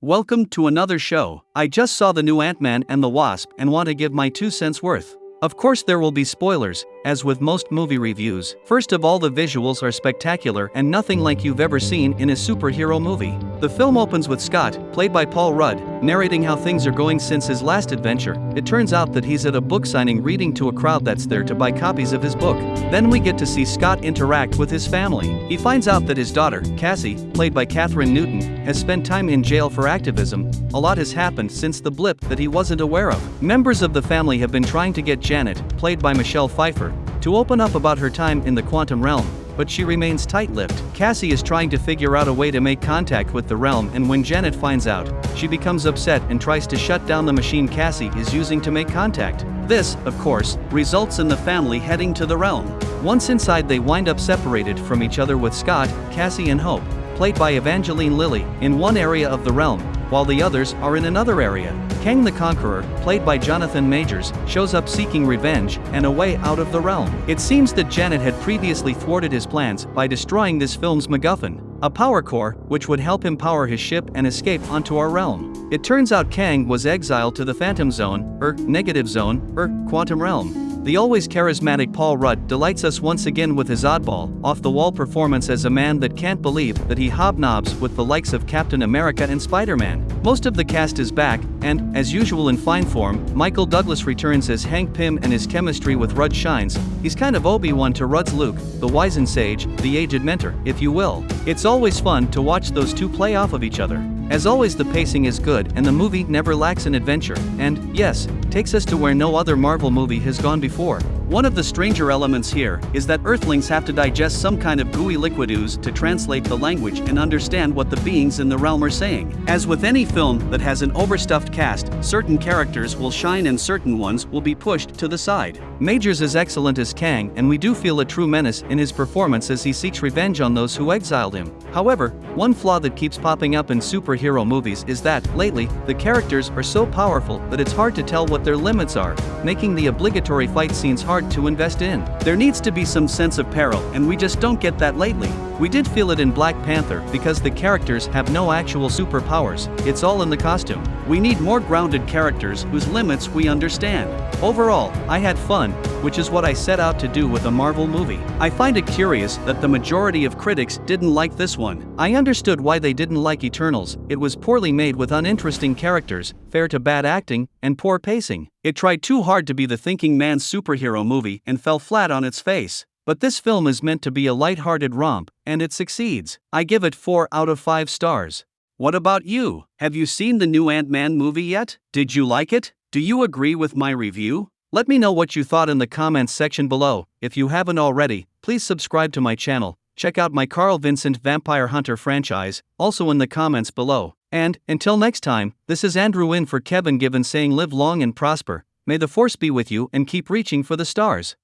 Welcome to another show. I just saw the new Ant-Man and the Wasp and want to give my 2 cents worth. Of course there will be spoilers, as with most movie reviews. First of all, the visuals are spectacular and nothing like you've ever seen in a superhero movie. The film opens with Scott, played by Paul Rudd, narrating how things are going since his last adventure. It turns out that he's at a book signing reading to a crowd that's there to buy copies of his book. Then we get to see Scott interact with his family. He finds out that his daughter, Cassie, played by Catherine Newton, has spent time in jail for activism. A lot has happened since the blip that he wasn't aware of. Members of the family have been trying to get Janet, played by Michelle Pfeiffer, to open up about her time in the quantum realm, but she remains tight-lipped. Cassie is trying to figure out a way to make contact with the realm, and when Janet finds out, she becomes upset and tries to shut down the machine Cassie is using to make contact. This, of course, results in the family heading to the realm. Once inside, they wind up separated from each other, with Scott, Cassie and Hope, played by Evangeline Lilly, in one area of the realm, while the others are in another area. Kang the Conqueror, played by Jonathan Majors, shows up seeking revenge and a way out of the realm. It seems that Janet had previously thwarted his plans by destroying this film's MacGuffin, a power core which would help him power his ship and escape onto our realm. It turns out Kang was exiled to the Phantom Zone, Negative Zone, Quantum Realm. The always charismatic Paul Rudd delights us once again with his oddball, off-the-wall performance as a man that can't believe that he hobnobs with the likes of Captain America and Spider-Man. Most of the cast is back, and, as usual in fine form, Michael Douglas returns as Hank Pym, and his chemistry with Rudd shines. He's kind of Obi-Wan to Rudd's Luke, the wizened sage, the aged mentor, if you will. It's always fun to watch those two play off of each other. As always, the pacing is good and the movie never lacks an adventure, and, yes, takes us to where no other Marvel movie has gone before. One of the stranger elements here is that Earthlings have to digest some kind of gooey liquid ooze to translate the language and understand what the beings in the realm are saying. As with any film that has an overstuffed cast, certain characters will shine and certain ones will be pushed to the side. Majors is excellent as Kang, and we do feel a true menace in his performance as he seeks revenge on those who exiled him. However, one flaw that keeps popping up in superhero movies is that, lately, the characters are so powerful that it's hard to tell what their limits are, making the obligatory fight scenes hard to invest in. There needs to be some sense of peril, and we just don't get that lately. We did feel it in Black Panther because the characters have no actual superpowers, it's all in the costume. We need more grounded characters whose limits we understand. Overall, I had fun, which is what I set out to do with a Marvel movie. I find it curious that the majority of critics didn't like this one. I understood why they didn't like Eternals. It was poorly made with uninteresting characters, fair to bad acting, and poor pacing. It tried too hard to be the thinking man's superhero movie and fell flat on its face. But this film is meant to be a light-hearted romp, and it succeeds. I give it 4 out of 5 stars. What about you? Have you seen the new Ant-Man movie yet? Did you like it? Do you agree with my review? Let me know what you thought in the comments section below. If you haven't already, please subscribe to my channel. Check out my Carl Vincent Vampire Hunter franchise, also in the comments below. And, until next time, this is Andrew in for Kevin Given saying live long and prosper. May the force be with you and keep reaching for the stars.